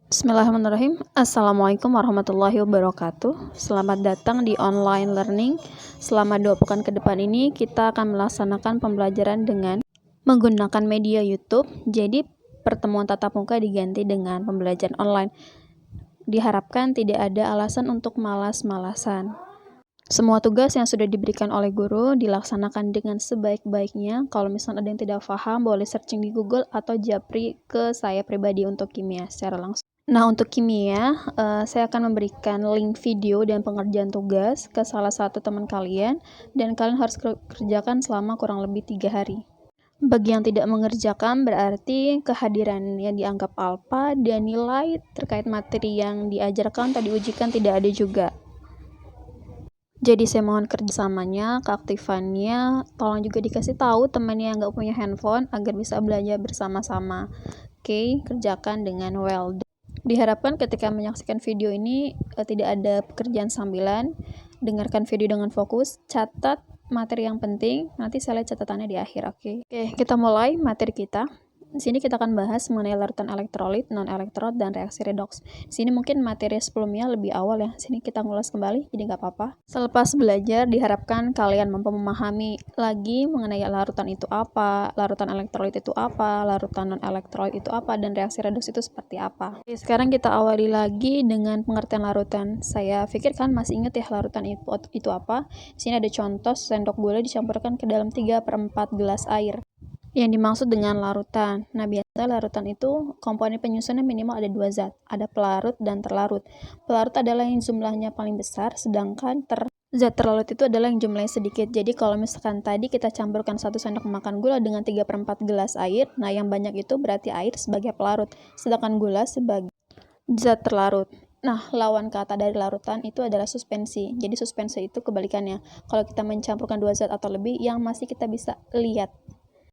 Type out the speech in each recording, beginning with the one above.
Bismillahirrahmanirrahim. Assalamualaikum warahmatullahi wabarakatuh. Selamat datang di online learning. Selama 2 pekan ke depan ini kita akan melaksanakan pembelajaran dengan menggunakan media YouTube. Jadi pertemuan tatap muka diganti dengan pembelajaran online. Diharapkan tidak ada alasan untuk malas-malasan. Semua tugas yang sudah diberikan oleh guru dilaksanakan dengan sebaik-baiknya. Kalau misalnya ada yang tidak paham, boleh searching di Google atau japri ke saya pribadi untuk kimia secara langsung. Nah, untuk kimia, saya akan memberikan link video dan pengerjaan tugas ke salah satu teman kalian, dan kalian harus kerjakan selama kurang lebih 3 hari. Bagi yang tidak mengerjakan, berarti kehadirannya dianggap alfa, dan nilai terkait materi yang diajarkan atau diujikan tidak ada juga. Jadi saya mohon kerjasamanya, keaktifannya, tolong juga dikasih tahu temannya yang nggak punya handphone agar bisa belajar bersama-sama. Oke, kerjakan dengan well. Diharapkan ketika menyaksikan video ini tidak ada pekerjaan sambilan, dengarkan video dengan fokus, catat materi yang penting, nanti saya lihat catatannya di akhir, oke? Oke, kita mulai materi kita. Di sini kita akan bahas mengenai larutan elektrolit, non-elektrolit, dan reaksi redoks. Di sini mungkin materi sebelumnya lebih awal ya. Di sini kita ngulas kembali, jadi nggak apa-apa. Selepas belajar, diharapkan kalian mampu memahami lagi mengenai larutan itu apa, larutan elektrolit itu apa, larutan non-elektrolit itu apa, dan reaksi redoks itu seperti apa. Oke, sekarang kita awali lagi dengan pengertian larutan. Saya pikir kan masih ingat ya larutan itu apa. Di sini ada contoh sendok gula dicampurkan ke dalam 3/4 gelas air. Yang dimaksud dengan larutan. Nah, biasanya larutan itu komponen penyusunnya minimal ada 2 zat, ada pelarut dan terlarut. Pelarut adalah yang jumlahnya paling besar, sedangkan zat terlarut itu adalah yang jumlahnya sedikit. Jadi kalau misalkan tadi kita campurkan 1 sendok makan gula dengan 3/4 gelas air, nah yang banyak itu berarti air sebagai pelarut, sedangkan gula sebagai zat terlarut. Nah, lawan kata dari larutan itu adalah suspensi. Jadi suspensi itu kebalikannya. Kalau kita mencampurkan 2 zat atau lebih, yang masih kita bisa lihat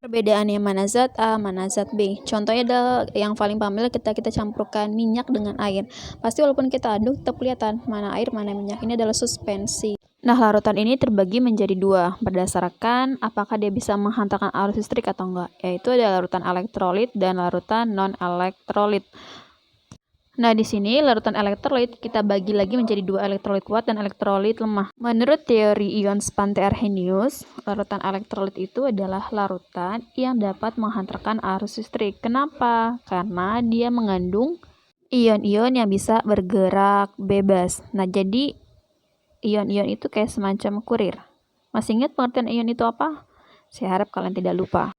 perbedaannya mana zat A, mana zat B. Contohnya adalah yang paling familiar kita campurkan minyak dengan air. Pasti walaupun kita aduk tetap kelihatan mana air, mana minyak. Ini adalah suspensi. Nah, larutan ini terbagi menjadi 2 berdasarkan apakah dia bisa menghantarkan arus listrik atau enggak. Yaitu ada larutan elektrolit dan larutan non-elektrolit. Nah, di sini larutan elektrolit kita bagi lagi menjadi 2 elektrolit kuat dan elektrolit lemah. Menurut teori ion Spante-Arrhenius, larutan elektrolit itu adalah larutan yang dapat menghantarkan arus listrik. Kenapa? Karena dia mengandung ion-ion yang bisa bergerak bebas. Nah, jadi ion-ion itu kayak semacam kurir. Masih ingat pengertian ion itu apa? Saya harap kalian tidak lupa.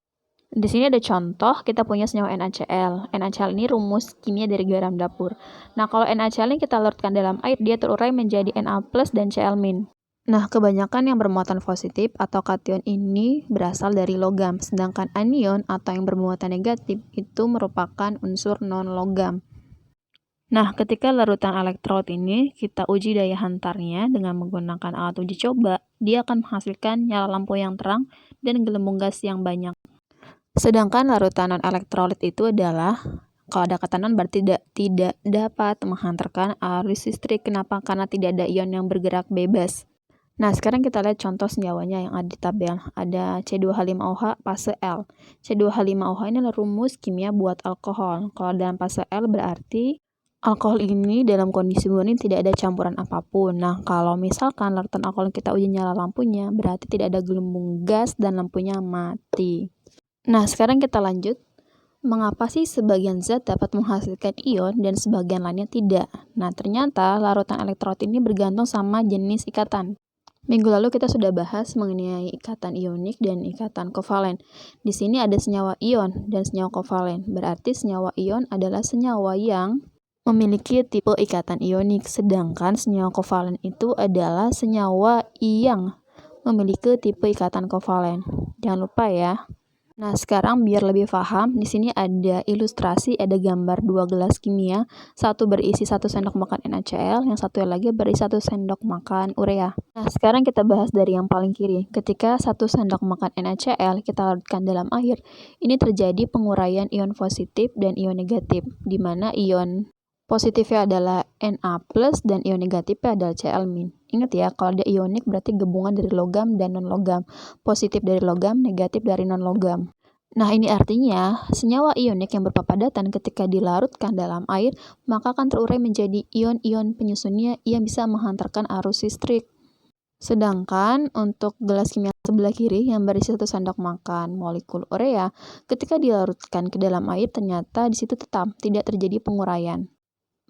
Di sini ada contoh, kita punya senyawa NaCl. NaCl ini rumus kimia dari garam dapur. Nah, kalau NaCl ini kita larutkan dalam air, dia terurai menjadi Na+ dan Cl-. Nah, kebanyakan yang bermuatan positif atau kation ini berasal dari logam, sedangkan anion atau yang bermuatan negatif itu merupakan unsur non-logam. Nah, ketika larutan elektrolit ini kita uji daya hantarnya dengan menggunakan alat uji coba, dia akan menghasilkan nyala lampu yang terang dan gelembung gas yang banyak. Sedangkan larutan non-elektrolit itu adalah, kalau ada kata non berarti tidak dapat menghantarkan arus listrik. Kenapa? Karena tidak ada ion yang bergerak bebas. Nah, sekarang kita lihat contoh senyawanya yang ada di tabel. Ada C2H5OH fase L. C2H5OH ini adalah rumus kimia buat alkohol. Kalau dalam fase L berarti alkohol ini dalam kondisi murni tidak ada campuran apapun. Nah, kalau misalkan larutan alkohol kita uji nyala lampunya, berarti tidak ada gelembung gas dan lampunya mati. Nah, sekarang kita lanjut. Mengapa sih sebagian zat dapat menghasilkan ion dan sebagian lainnya tidak? Nah, ternyata larutan elektrolit ini bergantung sama jenis ikatan. Minggu lalu kita sudah bahas mengenai ikatan ionik dan ikatan kovalen. Di sini ada senyawa ion dan senyawa kovalen. Berarti senyawa ion adalah senyawa yang memiliki tipe ikatan ionik, sedangkan senyawa kovalen itu adalah senyawa yang memiliki tipe ikatan kovalen. Jangan lupa ya. Nah, sekarang biar lebih paham, di sini ada ilustrasi, ada gambar 2 gelas kimia, satu berisi 1 sendok makan NaCl, yang satu lagi berisi 1 sendok makan urea. Nah, sekarang kita bahas dari yang paling kiri. Ketika 1 sendok makan NaCl kita larutkan dalam air, ini terjadi penguraian ion positif dan ion negatif, di mana ion positifnya adalah Na+ dan ion negatifnya adalah Cl-. Ingat ya, kalau ada ionik berarti gabungan dari logam dan non-logam. Positif dari logam, negatif dari non-logam. Nah, ini artinya senyawa ionik yang berpapadatan ketika dilarutkan dalam air, maka akan terurai menjadi ion-ion penyusunnya yang bisa menghantarkan arus listrik. Sedangkan untuk gelas kimia sebelah kiri yang berisi 1 sendok makan molekul urea, ketika dilarutkan ke dalam air ternyata di situ tetap tidak terjadi penguraian,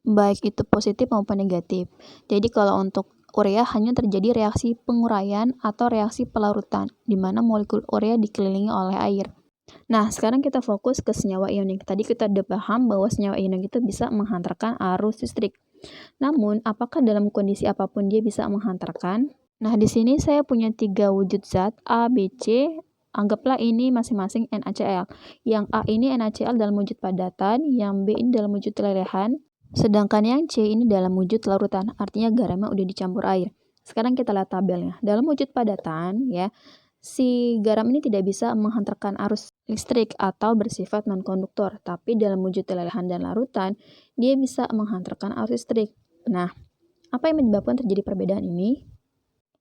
baik itu positif maupun negatif. Jadi kalau untuk urea hanya terjadi reaksi penguraian atau reaksi pelarutan, di mana molekul urea dikelilingi oleh air. Nah, sekarang kita fokus ke senyawa ionik. Tadi kita udah paham bahwa senyawa ionik itu bisa menghantarkan arus listrik. Namun, apakah dalam kondisi apapun dia bisa menghantarkan? Nah, di sini saya punya 3 wujud zat A, B, C. Anggaplah ini masing-masing NaCl. Yang A ini NaCl dalam wujud padatan, yang B ini dalam wujud lelehan, sedangkan yang C ini dalam wujud larutan. Artinya garamnya udah dicampur air. Sekarang kita lihat tabelnya. Dalam wujud padatan, ya, si garam ini tidak bisa menghantarkan arus listrik atau bersifat non-konduktor, tapi dalam wujud lelehan dan larutan, dia bisa menghantarkan arus listrik. Nah, apa yang menyebabkan terjadi perbedaan ini?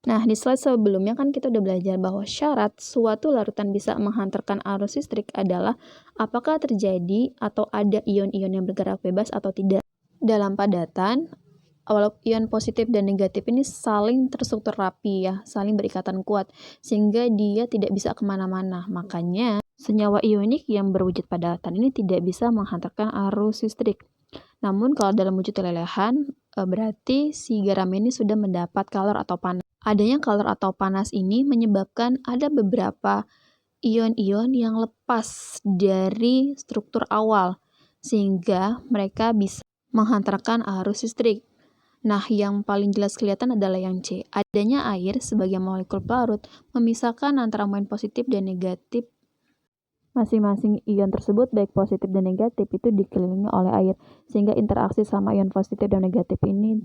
Nah, di slide sebelumnya kan kita udah belajar bahwa syarat suatu larutan bisa menghantarkan arus listrik adalah apakah terjadi atau ada ion-ion yang bergerak bebas atau tidak. Dalam padatan, walau ion positif dan negatif ini saling terstruktur rapi ya, saling berikatan kuat, sehingga dia tidak bisa kemana-mana. Makanya, senyawa ionik yang berwujud padatan ini tidak bisa menghantarkan arus listrik. Namun kalau dalam wujud lelehan, berarti si garam ini sudah mendapat kalor atau panas. Adanya kalor atau panas ini menyebabkan ada beberapa ion-ion yang lepas dari struktur awal, sehingga mereka bisa menghantarkan arus listrik. Nah, yang paling jelas kelihatan adalah yang C. Adanya air sebagai molekul pelarut memisahkan antara ion positif dan negatif. Masing-masing ion tersebut, baik positif dan negatif, itu dikelilingi oleh air, sehingga interaksi sama ion positif dan negatif ini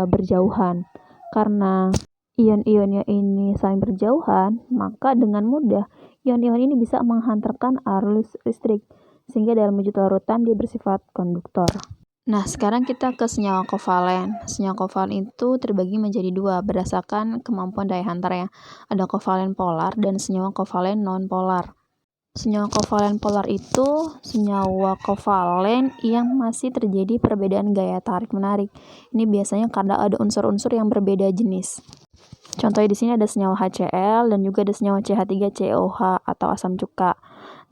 berjauhan. Karena ion-ionnya ini saling berjauhan, maka dengan mudah ion-ion ini bisa menghantarkan arus listrik, sehingga dalam wujud larutan dia bersifat konduktor. Nah, sekarang kita ke senyawa kovalen. Senyawa kovalen itu terbagi menjadi 2 berdasarkan kemampuan daya hantar ya. Ada kovalen polar dan senyawa kovalen non-polar. Senyawa kovalen polar itu senyawa kovalen yang masih terjadi perbedaan gaya tarik-menarik. Ini biasanya karena ada unsur-unsur yang berbeda jenis. Contohnya di sini ada senyawa HCl dan juga ada senyawa CH3COH atau asam cuka.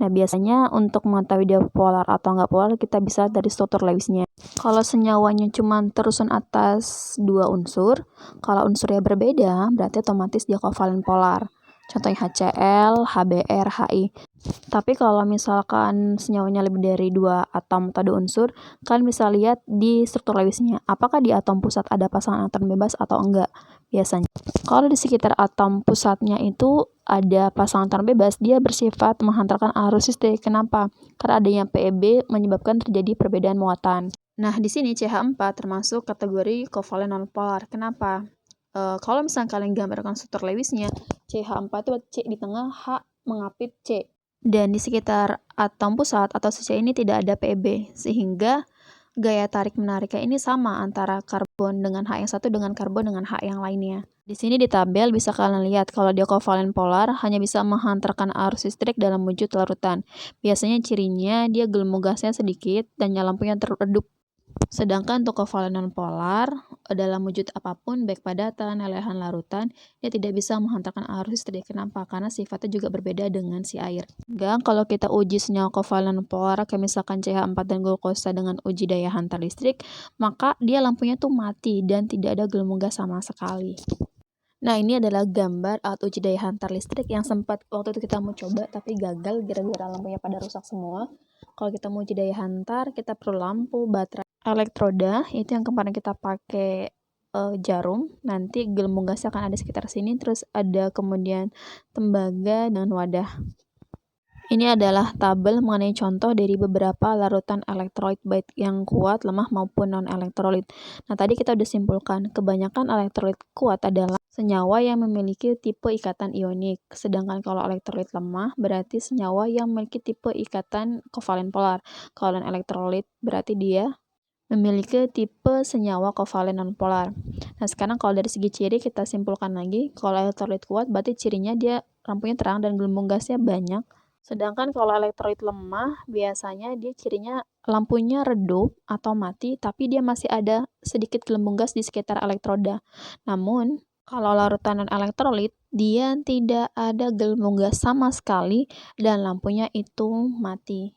Nah, biasanya untuk mengetahui dia polar atau nggak polar, kita bisa dari struktur Lewisnya. Kalau senyawanya cuma tersusun atas 2 unsur, kalau unsurnya berbeda, berarti otomatis dia kovalen polar. Contohnya HCl, HBr, HI. Tapi kalau misalkan senyawanya lebih dari 2 atom atau 2 unsur, kalian bisa lihat di struktur Lewisnya. Apakah di atom pusat ada pasangan elektron bebas atau enggak? Biasanya. Kalau di sekitar atom pusatnya itu ada pasangan elektron bebas, dia bersifat menghantarkan arus listrik. Kenapa? Karena adanya PeB menyebabkan terjadi perbedaan muatan. Nah, di sini CH4 termasuk kategori kovalen nonpolar. Kenapa? Kalau misalnya kalian gambarkan struktur Lewisnya, CH4 itu C di tengah, H mengapit C. Dan di sekitar atom pusat atau CC ini tidak ada PeB, sehingga gaya tarik menariknya ini sama antara karbon dengan H yang satu dengan karbon dengan H yang lainnya. Di sini di tabel bisa kalian lihat kalau dia kovalen polar hanya bisa menghantarkan arus listrik dalam wujud larutan. Biasanya cirinya dia gelembung gasnya sedikit dan lampunya teredup. Sedangkan untuk kovalen nonpolar dalam wujud apapun baik padatan, lelehan, larutan, dia tidak bisa menghantarkan arus listrik. Kenapa? Karena sifatnya juga berbeda dengan si air. Sehingga kalau kita uji senyawa kovalen nonpolar kayak misalkan CH4 dan glukosa dengan uji daya hantar listrik, maka dia lampunya tuh mati dan tidak ada gelembung gas sama sekali. Nah, ini adalah gambar alat uji daya hantar listrik yang sempat waktu itu kita mau coba tapi gagal gara-gara lampunya pada rusak semua. Kalau kita mau uji daya hantar, kita perlu lampu, baterai, elektroda, itu yang kemarin kita pakai jarum. Nanti gelembung gasnya akan ada sekitar sini, terus ada kemudian tembaga dan wadah. Ini adalah tabel mengenai contoh dari beberapa larutan elektrolit baik yang kuat, lemah maupun non-elektrolit. Nah, tadi kita udah simpulkan, kebanyakan elektrolit kuat adalah senyawa yang memiliki tipe ikatan ionik. Sedangkan kalau elektrolit lemah berarti senyawa yang memiliki tipe ikatan kovalen polar. Kalau non-elektrolit berarti dia memiliki tipe senyawa kovalen nonpolar. Nah, sekarang kalau dari segi ciri kita simpulkan lagi, kalau elektrolit kuat berarti cirinya dia lampunya terang dan gelembung gasnya banyak. Sedangkan kalau elektrolit lemah, biasanya dia cirinya lampunya redup atau mati, tapi dia masih ada sedikit gelembung gas di sekitar elektroda. Namun, kalau larutan non-elektrolit, dia tidak ada gelembung gas sama sekali dan lampunya itu mati.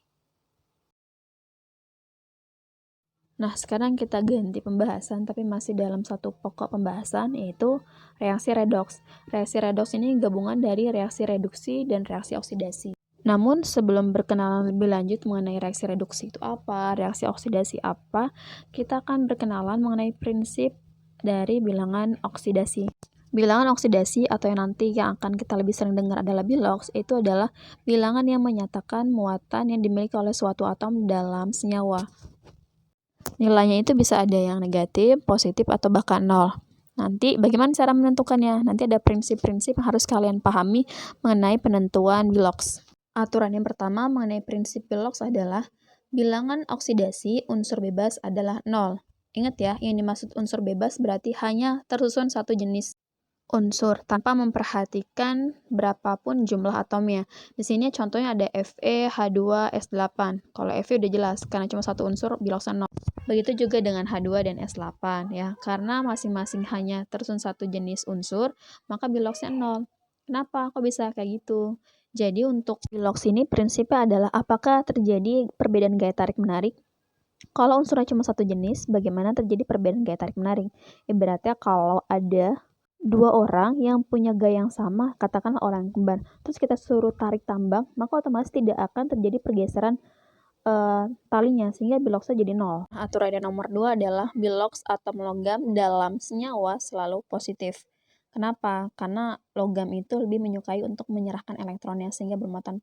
Nah, sekarang kita ganti pembahasan, tapi masih dalam satu pokok pembahasan, yaitu reaksi redoks. Reaksi redoks ini gabungan dari reaksi reduksi dan reaksi oksidasi. Namun, sebelum berkenalan lebih lanjut mengenai reaksi reduksi itu apa, reaksi oksidasi apa, kita akan berkenalan mengenai prinsip dari bilangan oksidasi. Bilangan oksidasi atau yang nanti yang akan kita lebih sering dengar adalah biloks, itu adalah bilangan yang menyatakan muatan yang dimiliki oleh suatu atom dalam senyawa. Nilainya itu bisa ada yang negatif, positif, atau bahkan nol. Nanti bagaimana cara menentukannya? Nanti ada prinsip-prinsip yang harus kalian pahami mengenai penentuan biloks. Aturan yang pertama mengenai prinsip biloks adalah bilangan oksidasi unsur bebas adalah nol. Ingat ya, yang dimaksud unsur bebas berarti hanya tersusun satu jenis unsur tanpa memperhatikan berapapun jumlah atomnya. Di sini contohnya ada Fe, H2, S8. Kalau Fe udah jelas karena cuma satu unsur biloksnya 0. Begitu juga dengan H2 dan S8 ya. Karena masing-masing hanya tersusun satu jenis unsur, maka biloksnya 0. Kenapa? Kok bisa kayak gitu? Jadi untuk biloks ini prinsipnya adalah apakah terjadi perbedaan gaya tarik menarik? Kalau unsurnya cuma satu jenis, bagaimana terjadi perbedaan gaya tarik menarik? Ibaratnya kalau ada dua orang yang punya gaya yang sama, katakanlah orang kembar, terus kita suruh tarik tambang, maka otomatis tidak akan terjadi pergeseran talinya, sehingga biloksnya jadi 0. Aturan yang nomor 2 adalah biloks atom logam dalam senyawa selalu positif. Kenapa? Karena logam itu lebih menyukai untuk menyerahkan elektronnya, sehingga bermuatan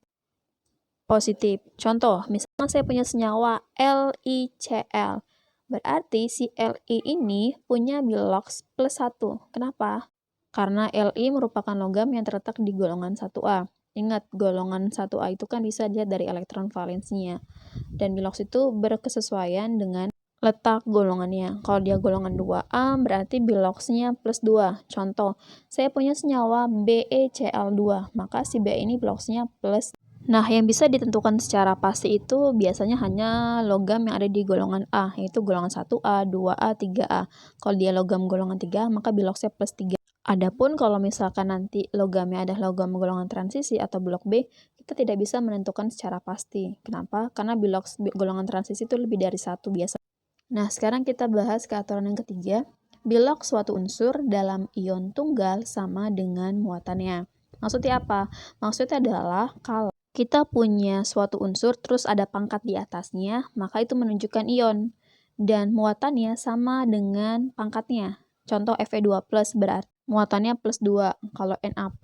positif. Contoh, misalnya saya punya senyawa LiCl. Berarti si Li ini punya biloks plus 1. Kenapa? Karena Li merupakan logam yang terletak di golongan 1A. Ingat, golongan 1A itu kan bisa dilihat dari elektron valensinya. Dan biloks itu berkesesuaian dengan letak golongannya. Kalau dia golongan 2A, berarti biloksnya plus 2. Contoh, saya punya senyawa BeCl2, maka si Be ini biloksnya plus. Nah, yang bisa ditentukan secara pasti itu biasanya hanya logam yang ada di golongan A, yaitu golongan 1A, 2A, 3A. Kalau dia logam golongan 3, maka biloksnya plus 3. Adapun kalau misalkan nanti logamnya adalah logam golongan transisi atau blok B, kita tidak bisa menentukan secara pasti. Kenapa? Karena biloks golongan transisi itu lebih dari satu biasa. Nah, sekarang kita bahas ke aturan yang ketiga. Biloks suatu unsur dalam ion tunggal sama dengan muatannya. Maksudnya apa? Maksudnya adalah kalau kita punya suatu unsur terus ada pangkat di atasnya, maka itu menunjukkan ion. Dan muatannya sama dengan pangkatnya. Contoh Fe2+, berarti muatannya plus 2. Kalau Na+,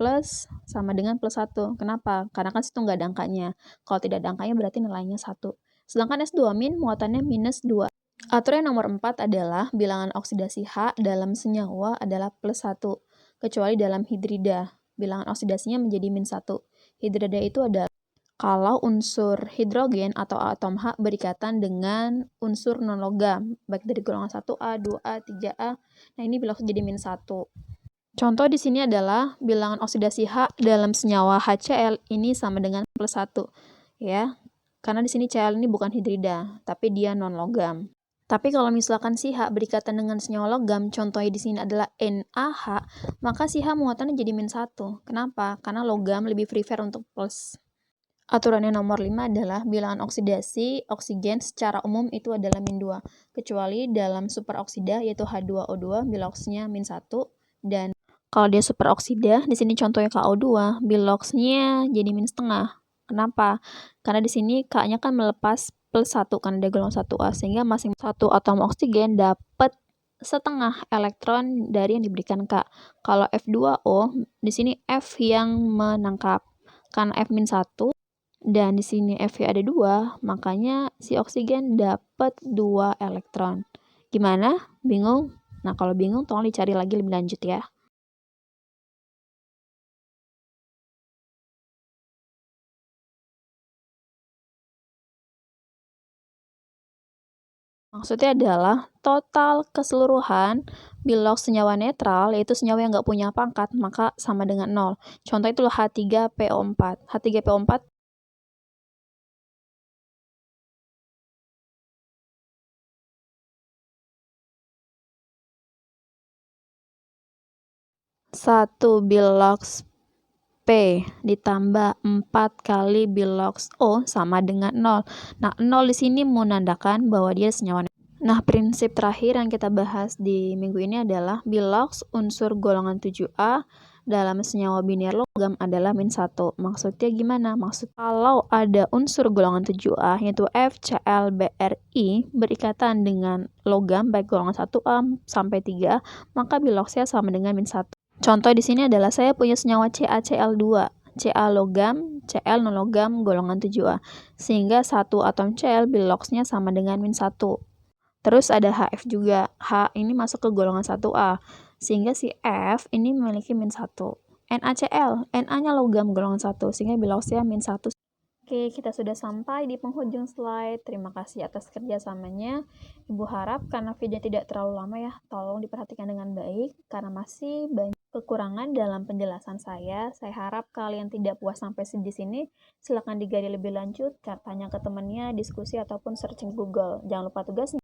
sama dengan plus 1. Kenapa? Karena kan situ nggak ada angkanya. Kalau tidak ada angkanya berarti nilainya 1. Sedangkan S2- muatannya minus 2. Aturan nomor 4 adalah bilangan oksidasi H dalam senyawa adalah plus 1. Kecuali dalam hidrida. Bilangan oksidasinya menjadi min 1. Hidrida itu adalah kalau unsur hidrogen atau atom H berikatan dengan unsur non-logam, baik dari golongan 1A, 2A, 3A, nah ini biloksnya jadi min 1. Contoh di sini adalah bilangan oksidasi H dalam senyawa HCl ini sama dengan plus 1, ya. Karena di sini Cl ini bukan hidrida, tapi dia non-logam. Tapi kalau misalkan si H berikatan dengan senyawa logam, contohnya di sini adalah NaH, maka si H muatannya jadi min 1. Kenapa? Karena logam lebih prefer untuk plus. Aturan yang nomor 5 adalah bilangan oksidasi oksigen secara umum itu adalah min 2, kecuali dalam superoksida yaitu H2O2 biloksnya min 1, dan kalau dia superoksida, di sini contohnya KO2, biloksnya jadi min setengah. Kenapa? Karena di sini K-nya kan melepas plus 1 karena dia golongan 1A, sehingga masing satu atom oksigen dapat setengah elektron dari yang diberikan K. Kalau F2O, di sini F yang menangkap. Karena F-1 dan di sini Fe ada 2, makanya si oksigen dapat 2 elektron. Gimana? Bingung? Nah, kalau bingung tolong dicari lagi lebih lanjut ya. Maksudnya adalah total keseluruhan biloks senyawa netral, yaitu senyawa yang nggak punya pangkat, maka sama dengan 0. Contoh itu H3PO4. H3PO4 1 bilox P ditambah 4 kali bilox O sama dengan 0. Nah, 0 di sini menandakan bahwa dia senyawa. Nah, prinsip terakhir yang kita bahas di minggu ini adalah bilox unsur golongan 7A dalam senyawa biner logam adalah -1. Maksudnya gimana? Maksud kalau ada unsur golongan 7A yaitu FCl BRI berikatan dengan logam baik golongan 1A sampai 3, maka biloxnya sama dengan -1. Contoh di sini adalah saya punya senyawa CaCl2, Ca logam, Cl non logam golongan 7A. Sehingga satu atom Cl biloxnya sama dengan -1. Terus ada HF juga. H ini masuk ke golongan 1A. Sehingga si F ini memiliki -1. NaCl, Na-nya logam golongan 1 sehingga biloxnya -1. Oke, kita sudah sampai di penghujung slide. Terima kasih atas kerjasamanya. Ibu harap karena video tidak terlalu lama ya, tolong diperhatikan dengan baik karena masih banyak kekurangan dalam penjelasan saya. Saya harap kalian tidak puas sampai di sini. Silakan digali lebih lanjut, tanya ke temannya, diskusi ataupun searching Google. Jangan lupa tugasnya.